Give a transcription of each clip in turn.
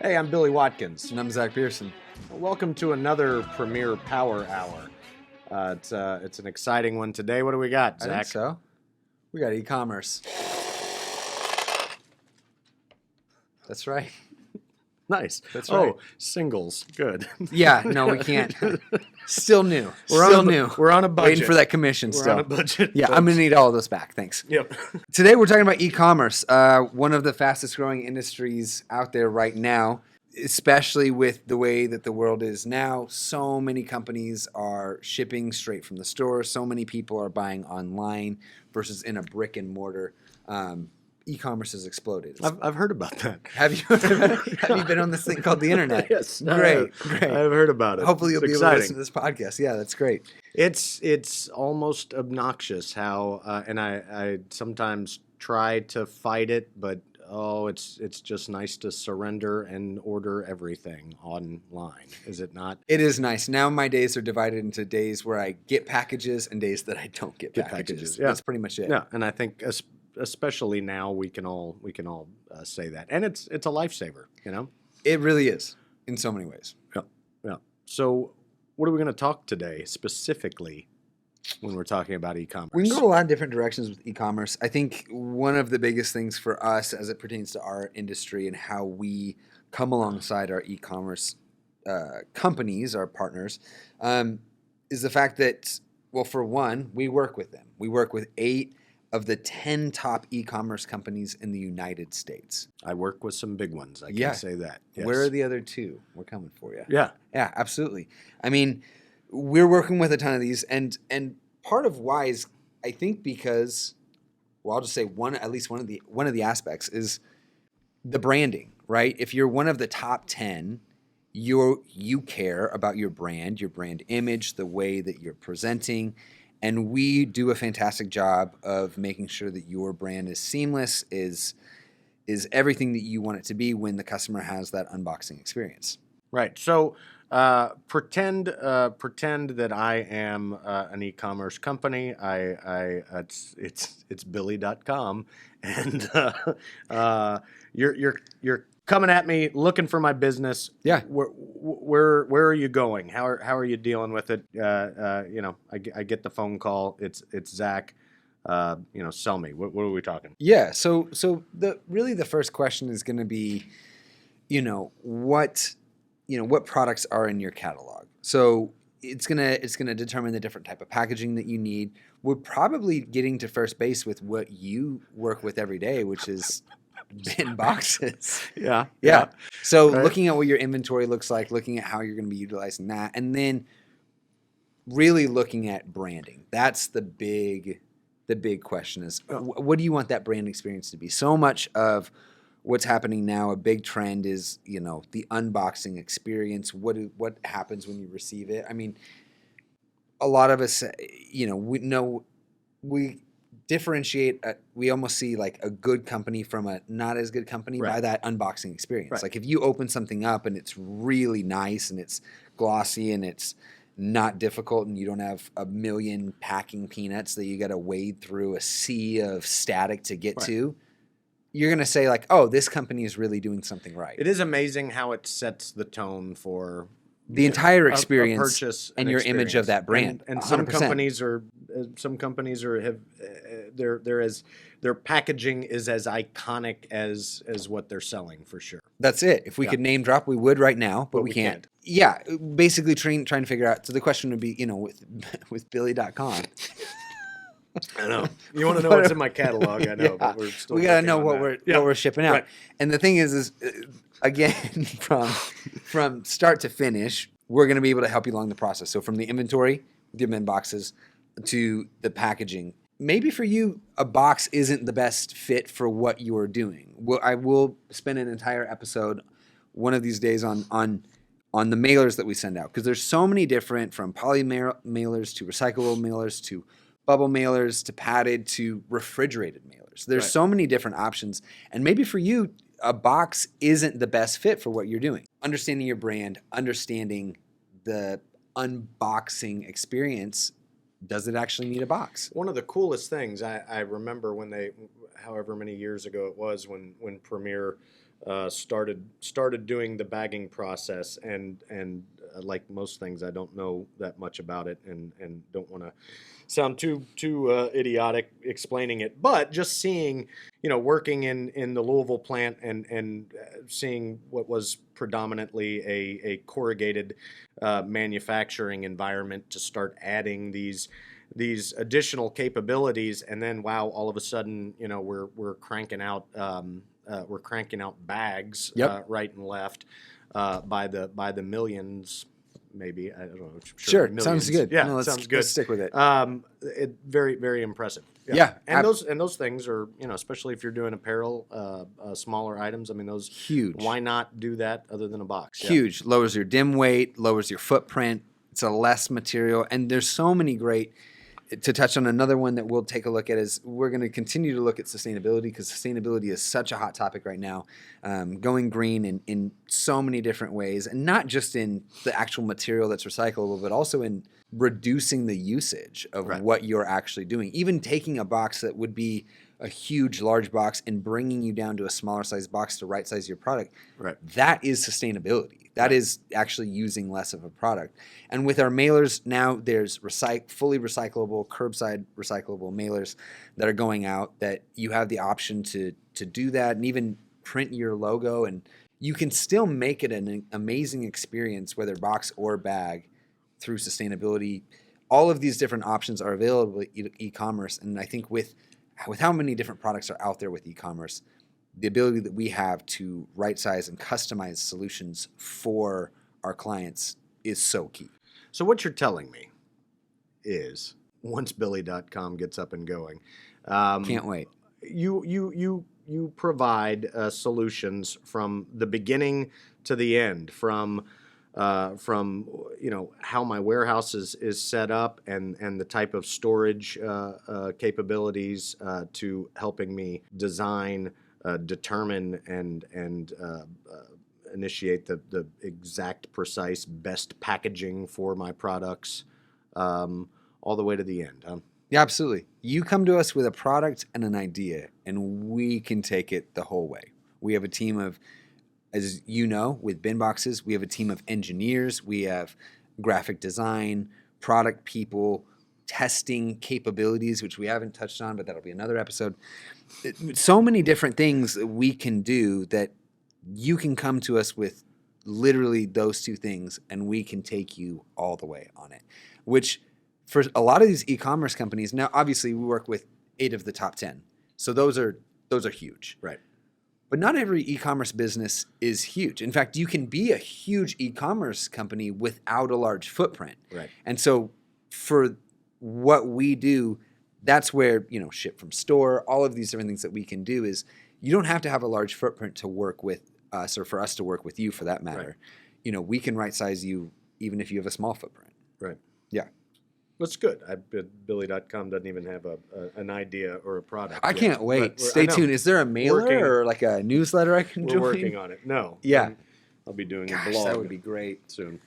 Hey, I'm Billy Watkins. And I'm Zach Pearson. Welcome to another Premier Power Hour. It's an exciting one today. What do we got, Zach? I think so. We got e-commerce. That's right. Nice. That's right. Oh, singles. Good. Yeah, no, we can't. Still new. We're on a budget. Waiting for that commission We're still. on a budget. Yeah, folks. I'm going to need all of those back. Thanks. Yep. Today we're talking about e-commerce, one of the fastest growing industries out there right now, especially with the way that the world is now. So many companies are shipping straight from the store. So many people are buying online versus in a brick and mortar. E-commerce has exploded. I've heard about that. Have you been on this thing called the internet? Yes. Great. I've heard about it. Hopefully you'll It's be able to listen to this podcast. Yeah, that's great. It's almost obnoxious how, and I sometimes try to fight it, but it's just nice to surrender and order everything online. Is it not? It is nice. Now my days are divided into days where I get packages and days that I don't get packages. Yeah. That's pretty much it. Yeah, and I think especially now we can all say that, and it's a lifesaver. It really is in so many ways. Yeah. So, what are we going to talk today specifically when we're talking about e-commerce? We can go a lot of different directions with e-commerce. I think one of the biggest things for us as it pertains to our industry and how we come alongside our e-commerce companies, our partners, is the fact that, well, for one, we work with them. We work with 8 of the 10 top e-commerce companies in the United States. I work with some big ones. I can say that. Yes. Where are the other 2? We're coming for you. Yeah, absolutely. I mean, we're working with a ton of these, and part of why is, I think, because, well, I'll just say one of the aspects is the branding, right? If you're one of the top 10, you care about your brand image, the way that you're presenting. And we do a fantastic job of making sure that your brand is seamless, is everything that you want it to be when the customer has that unboxing experience. Right. So pretend that I am an e-commerce company. It's Billy.com, and you're coming at me looking for my business. Yeah. Where are you going? How are you dealing with it? I get the phone call. It's Zach. Sell me. What are we talking? Yeah. So the first question is going to be, what products are in your catalog. So it's gonna determine the different type of packaging that you need. We're probably getting to first base with what you work with every day, which is bin boxes. Yeah. So right. Looking at what your inventory looks like, looking at how you're going to be utilizing that, and then really looking at branding. That's the big question is, what do you want that brand experience to be? So much of what's happening now, a big trend is, the unboxing experience. What happens when you receive it? I mean, a lot of us, we differentiate. We almost see like a good company from a not as good company by that unboxing experience. Right. Like if you open something up and it's really nice and it's glossy and it's not difficult and you don't have a million packing peanuts that you got to wade through a sea of static to get to, you're going to say like, oh, this company is really doing something right. It is amazing how it sets the tone for the entire experience, a purchase and your image of that brand. And some companies have their packaging is as iconic as what they're selling for sure. That's it. If we could name drop, we would right now, but we can't. Yeah, basically trying to figure out. So the question would be, with Billy.com. I know. You want to know what's in my catalog? I know, but we're still. We got to know what we're shipping out. Right. And the thing is again, from start to finish, we're going to be able to help you along the process. So from the inventory, the bin boxes, to the packaging. Maybe for you, a box isn't the best fit for what you are doing. I will spend an entire episode one of these days on the mailers that we send out, because there's so many different, from poly mailers to recyclable mailers to bubble mailers to padded to refrigerated mailers. There's so many different options, and maybe for you, a box isn't the best fit for what you're doing. Understanding your brand, understanding the unboxing experience, does it actually need a box? One of the coolest things I remember when however many years ago it was, when Premier started doing the bagging process, and like most things, I don't know that much about it, and don't want to sound too idiotic explaining it, but just seeing, working in the Louisville plant, and seeing what was predominantly a corrugated manufacturing environment, to start adding these additional capabilities, and then wow, all of a sudden, we're cranking out bags Yep. right and left by the millions. Maybe, I don't know. Sure. Millions. Sounds good. Yeah, No, sounds good. Let's stick with it. Very, very impressive. Yeah. And those things are, especially if you're doing apparel, smaller items. I mean, those Huge. Why not do that other than a box? Yeah. Huge. Lowers your dim weight, lowers your footprint. It's a less material. And there's so many great, to touch on another one that we'll take a look at, is we're going to continue to look at sustainability, because sustainability is such a hot topic right now. Going green in so many different ways, and not just in the actual material that's recyclable, but also in reducing the usage of Right. what you're actually doing. Even taking a box that would be a huge, large box and bringing you down to a smaller size box to right size your product. Right. That is sustainability. That is actually using less of a product. And with our mailers now, there's fully recyclable, curbside recyclable mailers that are going out, that you have the option to do that, and even print your logo, and you can still make it an amazing experience, whether box or bag, through sustainability. All of these different options are available at e-commerce, and I think with how many different products are out there with e-commerce, the ability that we have to right size and customize solutions for our clients is so key. So what you're telling me is, once Billy.com gets up and going, Can't wait. you provide solutions from the beginning to the end, from how my warehouse is set up, and the type of storage capabilities, to helping me design, determine, and initiate the exact, precise, best packaging for my products, all the way to the end. Yeah, absolutely. You come to us with a product and an idea, and we can take it the whole way. We have a team of, as you know, with bin boxes, we have a team of engineers, we have graphic design, product people, testing capabilities, which we haven't touched on, but that'll be another episode. So many different things that we can do, that you can come to us with literally those two things, and we can take you all the way on it. Which, for a lot of these e-commerce companies, now obviously we work with 8 of the top 10. So those are huge. Right. But not every e-commerce business is huge. In fact, you can be a huge e-commerce company without a large footprint. Right. And so for what we do, that's where, ship from store, all of these different things that we can do, is you don't have to have a large footprint to work with us, or for us to work with you, for that matter. Right. We can right size you even if you have a small footprint. Right. Yeah. That's good. Billy.com doesn't even have an idea or a product. I can't wait. But Stay tuned. Is there a mailer or like a newsletter I can join? We're working on it. No. Yeah. I'll be doing Gosh, a blog. that would be great. Soon.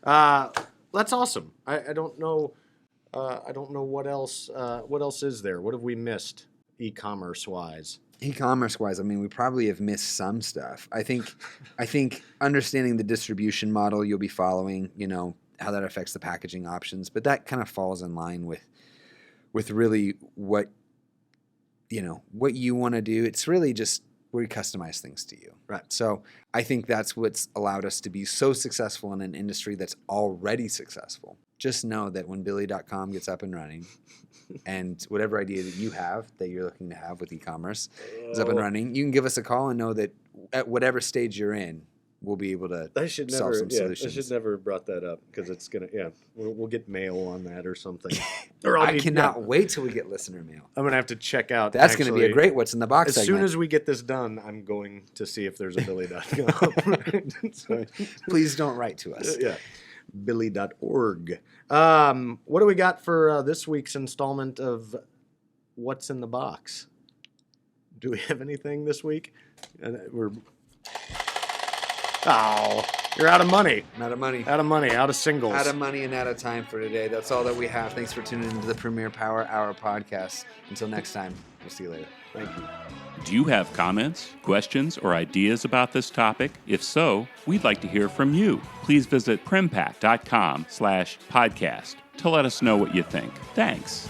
That's awesome. I don't know. I don't know what else. What else is there? What have we missed, e-commerce wise? E-commerce wise, I mean, we probably have missed some stuff. I think understanding the distribution model you'll be following, how that affects the packaging options, but that kind of falls in line with really what you want to do. It's really just we customize things to you. Right. So I think that's what's allowed us to be so successful in an industry that's already successful. Just know that when Billy.com gets up and running, and whatever idea that you have that you're looking to have with e-commerce is up and running, you can give us a call and know that at whatever stage you're in, we'll be able to solve some solutions. I should never have brought that up, because it's gonna. Yeah, we'll get mail on that or something. Or I cannot wait till we get listener mail. I'm gonna have to check out. That's going to be a great what's in the box As segment. soon as we get this done, I'm going to see if there's a Billy.com. So, please don't write to us. Yeah. Billy.org. What do we got for this week's installment of What's in the Box? Do we have anything this week? You're out of money. I'm out of money. Out of money. Out of singles. Out of money and out of time for today. That's all that we have. Thanks for tuning into the Premier Power Hour podcast. Until next time, we'll see you later. Thank you. Do you have comments, questions, or ideas about this topic? If so, we'd like to hear from you. Please visit primpack.com/podcast to let us know what you think. Thanks.